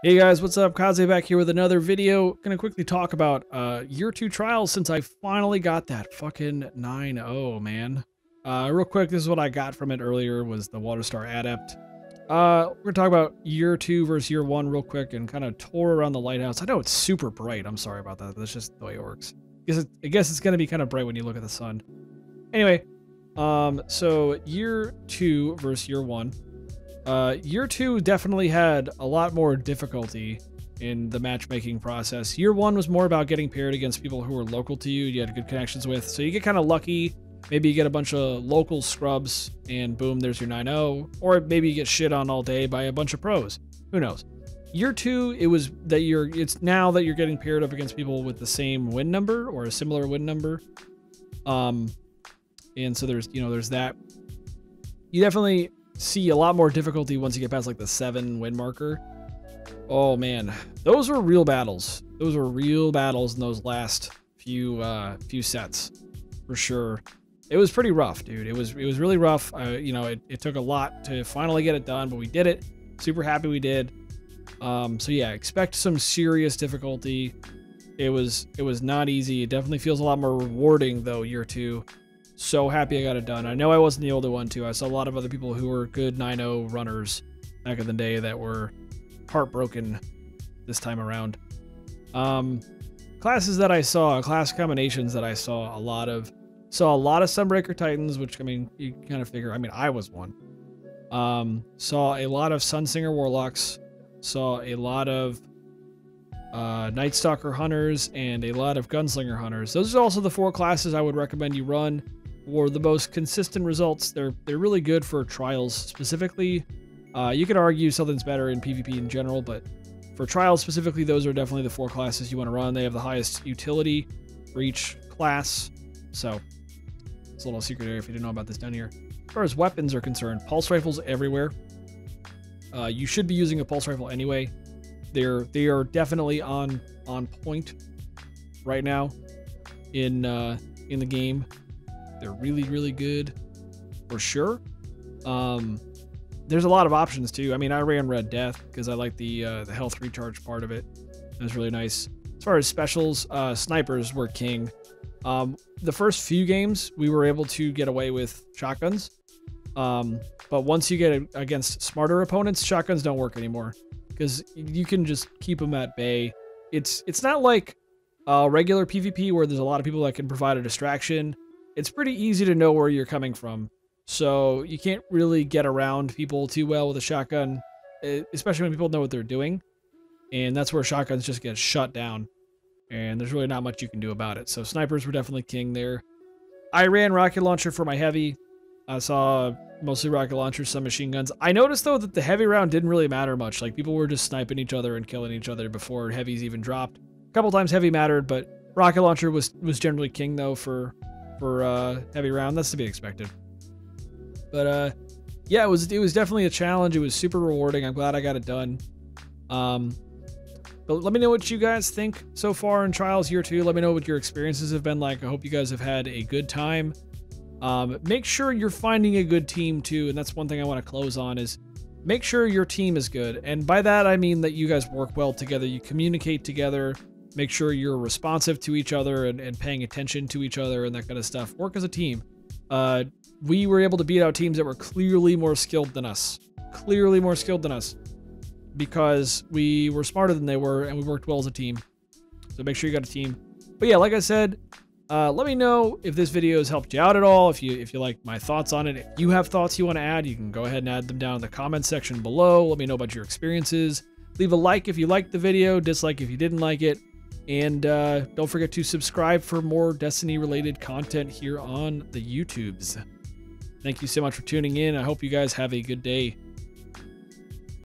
Hey guys, what's up? Kaze back here with another video. Gonna quickly talk about year 2 trials since I finally got that fucking 9.0, man. Real quick, this is what I got from it earlier, was the Water Star Adept. We're gonna talk about year 2 versus year 1 real quick and kind of tour around the lighthouse. I know it's super bright, I'm sorry about that, that's just the way it works. I guess it's gonna be kind of bright when you look at the sun. Anyway, so year 2 versus year 1. Year 2 definitely had a lot more difficulty in the matchmaking process. Year 1 was more about getting paired against people who were local to you had good connections with. So you get kind of lucky. Maybe you get a bunch of local scrubs and boom, there's your 9.0. Or maybe you get shit on all day by a bunch of pros. Who knows? Year 2, it's now that you're getting paired up against people with the same win number or a similar win number. And so there's that. You definitely see a lot more difficulty once you get past like the 7 win marker. Oh man, those were real battles. Those were real battles in those last few sets, for sure. It was pretty rough, dude. It was really rough. It took a lot to finally get it done, but we did it. Super happy we did. So yeah, expect some serious difficulty. It was not easy. It definitely feels a lot more rewarding though, year 2. So happy I got it done. I know I wasn't the older one too. I saw a lot of other people who were good 9.0 runners back in the day that were heartbroken this time around. Classes that I saw, class combinations that I saw a lot of Sunbreaker Titans, which I mean you kind of figure. I mean I was one. Saw a lot of Sunsinger Warlocks. Saw a lot of Night Stalker Hunters and a lot of Gunslinger Hunters. Those are also the 4 classes I would recommend you run for the most consistent results. They're really good for trials specifically. You could argue something's better in PvP in general, but for trials specifically, those are definitely the 4 classes you want to run. They have the highest utility for each class. So it's a little secret area if you didn't know about this down here. As far as weapons are concerned, pulse rifles everywhere. You should be using a pulse rifle anyway. They are definitely on point right now in the game. They're really good for sure. There's a lot of options too. I mean, I ran Red Death because I like the health recharge part of it. That's really nice. As far as specials, snipers were king. The first few games we were able to get away with shotguns, but once you get against smarter opponents, shotguns don't work anymore because you can just keep them at bay. It's not like regular PvP where there's a lot of people that can provide a distraction. It's pretty easy to know where you're coming from, so you can't really get around people too well with a shotgun, especially when people know what they're doing, and that's where shotguns just get shut down, and there's really not much you can do about it. So snipers were definitely king there. I ran rocket launcher for my heavy. I saw mostly rocket launchers, some machine guns. I noticed though that the heavy round didn't really matter much. Like people were just sniping each other and killing each other before heavies even dropped. A couple times heavy mattered, but rocket launcher was generally king though for heavy round. That's to be expected. But yeah, it was definitely a challenge. It was super rewarding. I'm glad I got it done. But let me know what you guys think so far in Trials Year 2. Let me know what your experiences have been like. I hope you guys have had a good time. Make sure you're finding a good team too, and that's one thing I want to close on is make sure your team is good. And by that I mean that you guys work well together, you communicate together, make sure you're responsive to each other and paying attention to each other and that kind of stuff. Work as a team. We were able to beat out teams that were clearly more skilled than us. Clearly more skilled than us. Because we were smarter than they were and we worked well as a team. So make sure you got a team. But yeah, like I said, let me know if this video has helped you out at all, if you like my thoughts on it. If you have thoughts you want to add, you can go ahead and add them down in the comments section below. Let me know about your experiences. Leave a like if you liked the video, dislike if you didn't like it. And don't forget to subscribe for more Destiny-related content here on the YouTubes. Thank you so much for tuning in. I hope you guys have a good day.